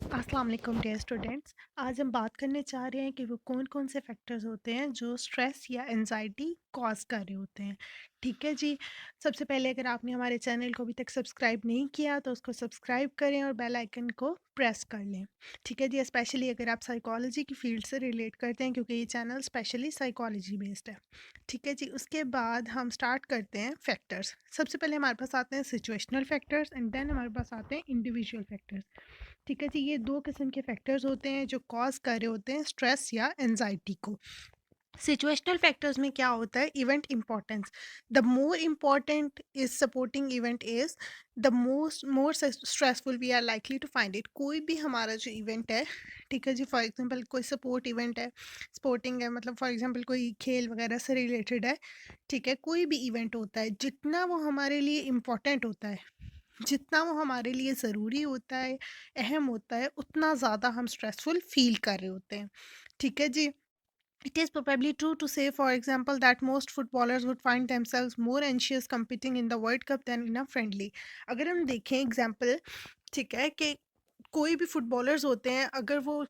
अस्सलाम वालेकुम dear students. आज हम बात करने चाह रहे हैं कि वो कौन कौन से फैक्टर्स होते हैं जो स्ट्रेस या एनजाइटी कॉज कर रहे होते हैं। ठीक है जी। सबसे पहले अगर आपने हमारे चैनल को अभी तक सब्सक्राइब नहीं किया तो उसको सब्सक्राइब करें और बेल आइकन को प्रेस कर लें। ठीक है जी। स्पेशली अगर आप साइकोलॉजी की फील्ड से रिलेट करते हैं क्योंकि ये चैनल स्पेशली साइकोलॉजी बेस्ड है। ठीक है जी। उसके बाद हम स्टार्ट करते हैं फैक्टर्स। सबसे पहले हमारे पास आते हैं सिचुएशनल फैक्टर्स एंड देन हमारे पास आते हैं इंडिविजुअल फैक्टर्स। ठीक है जी। ये दो किस्म के फैक्टर्स होते हैं जो कॉज कर रहे होते हैं स्ट्रेस या एनजाइटी को। सिचुएशनल फैक्टर्स में क्या होता है? Event importance. The more important is supporting event is the most more stressful we are likely to find it. कोई भी हमारा जो इवेंट है, ठीक है जी, फॉर एग्जांपल कोई सपोर्ट इवेंट है, स्पोर्टिंग है, मतलब फॉर एग्जांपल कोई खेल वगैरह से रिलेटेड है। ठीक है, कोई भी इवेंट होता है, जितना वो हमारे लिए इम्पोर्टेंट होता है, जितना वो हमारे लिए ज़रूरी होता है, अहम होता है, उतना ज़्यादा हम स्ट्रेसफुल फ़ील कर रहे होते हैं। ठीक है जी। It is probably true to say, for example, that most footballers would find themselves more anxious competing in the World Cup than in a friendly। अगर हम देखें एग्जाम्पल, ठीक है, कि कोई भी फुटबॉलर्स होते हैं, अगर वो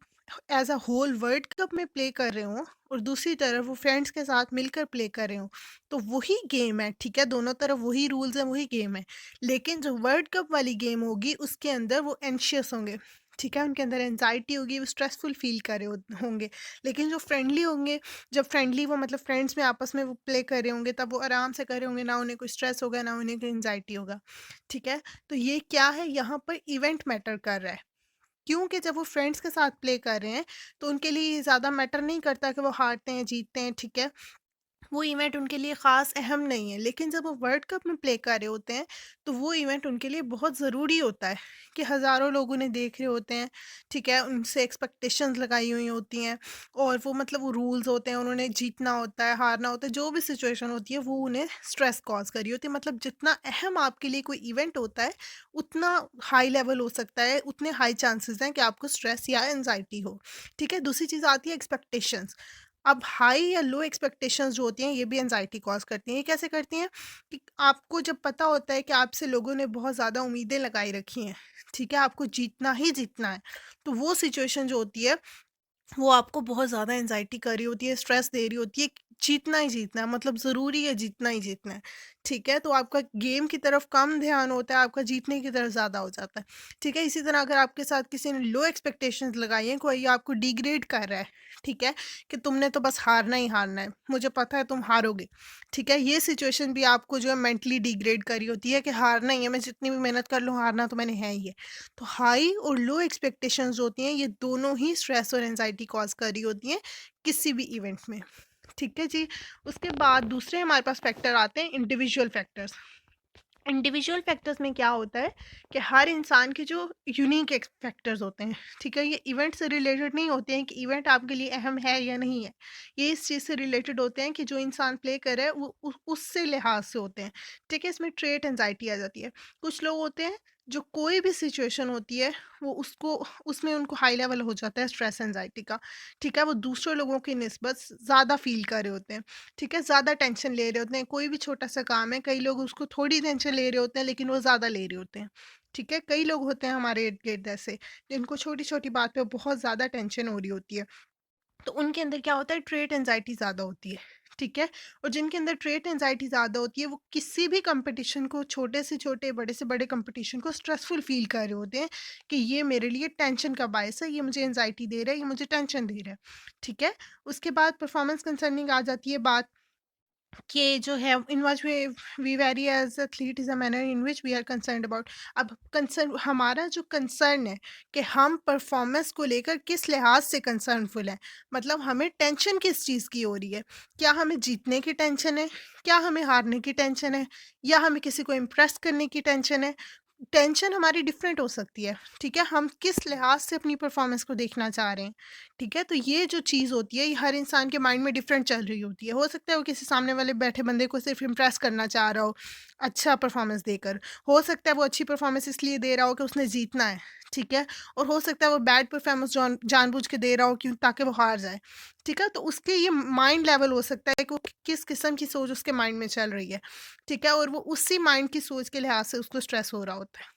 as a whole world cup में प्ले कर रहे हों और दूसरी तरफ वो फ्रेंड्स के साथ मिलकर प्ले कर रहे हों, तो वही गेम है। ठीक है, दोनों तरफ वही रूल्स हैं, वही गेम है, लेकिन जो वर्ल्ड कप वाली गेम होगी उसके अंदर वो एंशियस होंगे। ठीक है, उनके अंदर एनजाइटी होगी, वो स्ट्रेसफुल फील कर रहे होंगे। लेकिन जो फ्रेंडली होंगे, जब फ्रेंडली वो मतलब फ्रेंड्स में आपस में वो प्ले कर रहे होंगे, तब वो आराम से कर रहे होंगे, ना उन्हें कोई स्ट्रेस होगा, ना उन्हें कोई एनजाइटी होगा। ठीक है, तो ये क्या है, यहाँ पर इवेंट मैटर कर रहा है। क्योंकि जब वो फ्रेंड्स के साथ प्ले कर रहे हैं, तो उनके लिए ये ज़्यादा मैटर नहीं करता कि वो हारते हैं, जीतते हैं। ठीक है, वो इवेंट उनके लिए ख़ास अहम नहीं है। लेकिन जब वो वर्ल्ड कप में प्ले कर रहे होते हैं, तो वो इवेंट उनके लिए बहुत ज़रूरी होता है कि हज़ारों लोग उन्हें देख रहे होते हैं। ठीक है, उनसे एक्सपेक्टेशंस लगाई हुई होती हैं, और वो मतलब वो रूल्स होते हैं, उन्होंने जीतना होता है, हारना होता है, जो भी सिचुएशन होती है वो उन्हें स्ट्रेस कॉज करी होती है। मतलब जितना अहम आपके लिए कोई इवेंट होता है, उतना हाई लेवल हो सकता है, उतने हाई चांसेस हैं कि आपको स्ट्रेस या एनजाइटी हो। ठीक है, दूसरी चीज़ आती है एक्सपेक्टेशंस। अब हाई या लो एक्सपेक्टेशंस जो होती हैं, ये भी एनजाइटी कॉज करती हैं। ये कैसे करती हैं? कि आपको जब पता होता है कि आपसे लोगों ने बहुत ज़्यादा उम्मीदें लगाई रखी हैं, ठीक है, आपको जीतना ही जीतना है, तो वो सिचुएशन जो होती है, वो आपको बहुत ज़्यादा एंग्ज़ायटी कर रही होती है, स्ट्रेस दे रही होती है, जीतना ही जीतना है, मतलब ज़रूरी है, जीतना ही जीतना है। ठीक है? तो आपका गेम की तरफ कम ध्यान होता है, आपका जीतने की तरफ ज़्यादा हो जाता है। ठीक है? इसी तरह अगर आपके साथ किसी ने लो एक्सपेक्टेशंस लगाई हैं, कोई आपको डिग्रेड कर रहा है, ठीक है? कि तुमने तो बस हारना ही हारना है, मुझे पता है तुम हारोगे। ठीक है? ये सिचुएशन भी आपको जो है मेंटली डिग्रेड कर रही होती है कि हारना ही है, मैं जितनी भी मेहनत कर लूँ, हारना तो मैंने है ही है। तो हाई और लो एक्सपेक्टेशंस जो होती हैं, ये दोनों ही स्ट्रेस और एंजाइटी कॉज कर रही होती हैं किसी भी इवेंट में। ठीक है जी। उसके बाद दूसरे हमारे पास फैक्टर आते हैं इंडिविजुअल फैक्टर्स। इंडिविजुअल फैक्टर्स में क्या होता है कि हर इंसान के जो यूनिक फैक्टर्स होते हैं, ठीक है, ये इवेंट से रिलेटेड नहीं होते हैं कि इवेंट आपके लिए अहम है या नहीं है। ये इस चीज़ से रिलेटेड होते हैं कि जो इंसान प्ले कर रहा है वो उससे लिहाज से होते हैं। ठीक है, इसमें ट्रेट एंजाइटी आ जाती है। कुछ लोग होते हैं जो कोई भी सिचुएशन होती है, वो उसको उसमें उनको हाई लेवल हो जाता है स्ट्रेस एंजाइटी का। ठीक है, वो दूसरे लोगों की निस्बत ज़्यादा फील कर रहे होते हैं। ठीक है, ज़्यादा टेंशन ले रहे होते हैं, कोई भी छोटा-सा काम है, कई लोग उसको थोड़ी टेंशन ले रहे होते हैं, लेकिन वो ज़्यादा ले रहे होते हैं। ठीक है, कई लोग होते हैं हमारे इर्द-गिर्द ऐसे, जिनको छोटी-छोटी बात पे बहुत ज़्यादा टेंशन हो रही होती है। तो उनके अंदर क्या होता है, ट्रेट एंजाइटी ज़्यादा होती है। ठीक है, और जिनके अंदर ट्रेट एंजाइटी ज़्यादा होती है, वो किसी भी कंपटीशन को, छोटे से छोटे, बड़े से बड़े कंपटीशन को स्ट्रेसफुल फ़ील कर रहे होते हैं कि ये मेरे लिए टेंशन का बायस है, ये मुझे एंजाइटी दे रहा है, ये मुझे टेंशन दे रहा है। ठीक है, उसके बाद परफॉर्मेंस कंसर्निंग आ जाती है बात, कि जो है in which we very as athlete is a manner in which we are concerned about. अब कंसर्न, हमारा जो कंसर्न है कि हम परफॉर्मेंस को लेकर किस लिहाज से कंसर्नफुल हैं, मतलब हमें टेंशन किस चीज़ की हो रही है। क्या हमें जीतने की टेंशन है, क्या हमें हारने की टेंशन है, या हमें किसी को इम्प्रेस करने की टेंशन है। टेंशन हमारी डिफरेंट हो सकती है। ठीक है, हम किस लिहाज से अपनी परफॉर्मेंस को देखना चाह रहे हैं। ठीक है, तो ये जो चीज़ होती है, ये हर इंसान के माइंड में डिफरेंट चल रही होती है। हो सकता है वो किसी सामने वाले बैठे बंदे को सिर्फ इम्प्रेस करना चाह रहा हो, अच्छा परफॉर्मेंस देकर। हो सकता है वो अच्छी परफॉर्मेंस इसलिए दे रहा हो कि उसने जीतना है। ठीक है, और हो सकता है वो बैड परफॉर्मेंस जानबूझ के दे रहा हो, क्यों, ताकि वो हार जाए। ठीक है, तो उसके ये माइंड लेवल हो सकता है कि वो किस किस्म की सोच उसके माइंड में चल रही है। ठीक है, और वो उसी माइंड की सोच के लिहाज से उसको स्ट्रेस हो रहा होता है।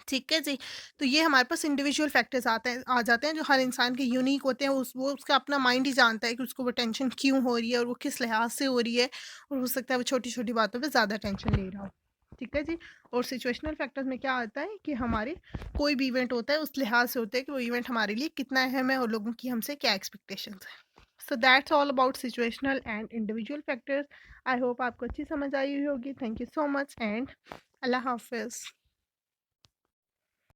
ठीक है जी। तो ये हमारे पास इंडिविजुअल फैक्टर्स आते हैं आ जाते हैं जो हर इंसान के यूनिक होते हैं, उस वो उसका अपना माइंड ही जानता है कि उसको वो टेंशन क्यों हो रही है और वो किस लिहाज से हो रही है, और हो सकता है वो छोटी-छोटी बातों पे ज़्यादा टेंशन ले रहा हो। ठीक है जी। और सिचुएशनल फैक्टर्स में क्या आता है कि हमारे कोई भी इवेंट होता है उस लिहाज से होता है कि वो इवेंट हमारे लिए कितना अहम है और लोगों की हमसे क्या एक्सपेक्टेशंस है। So that's all about situational and individual factors. I hope आपको अच्छी समझ आई हुई होगी। Thank you so much and अल्लाह हाफ़िज़।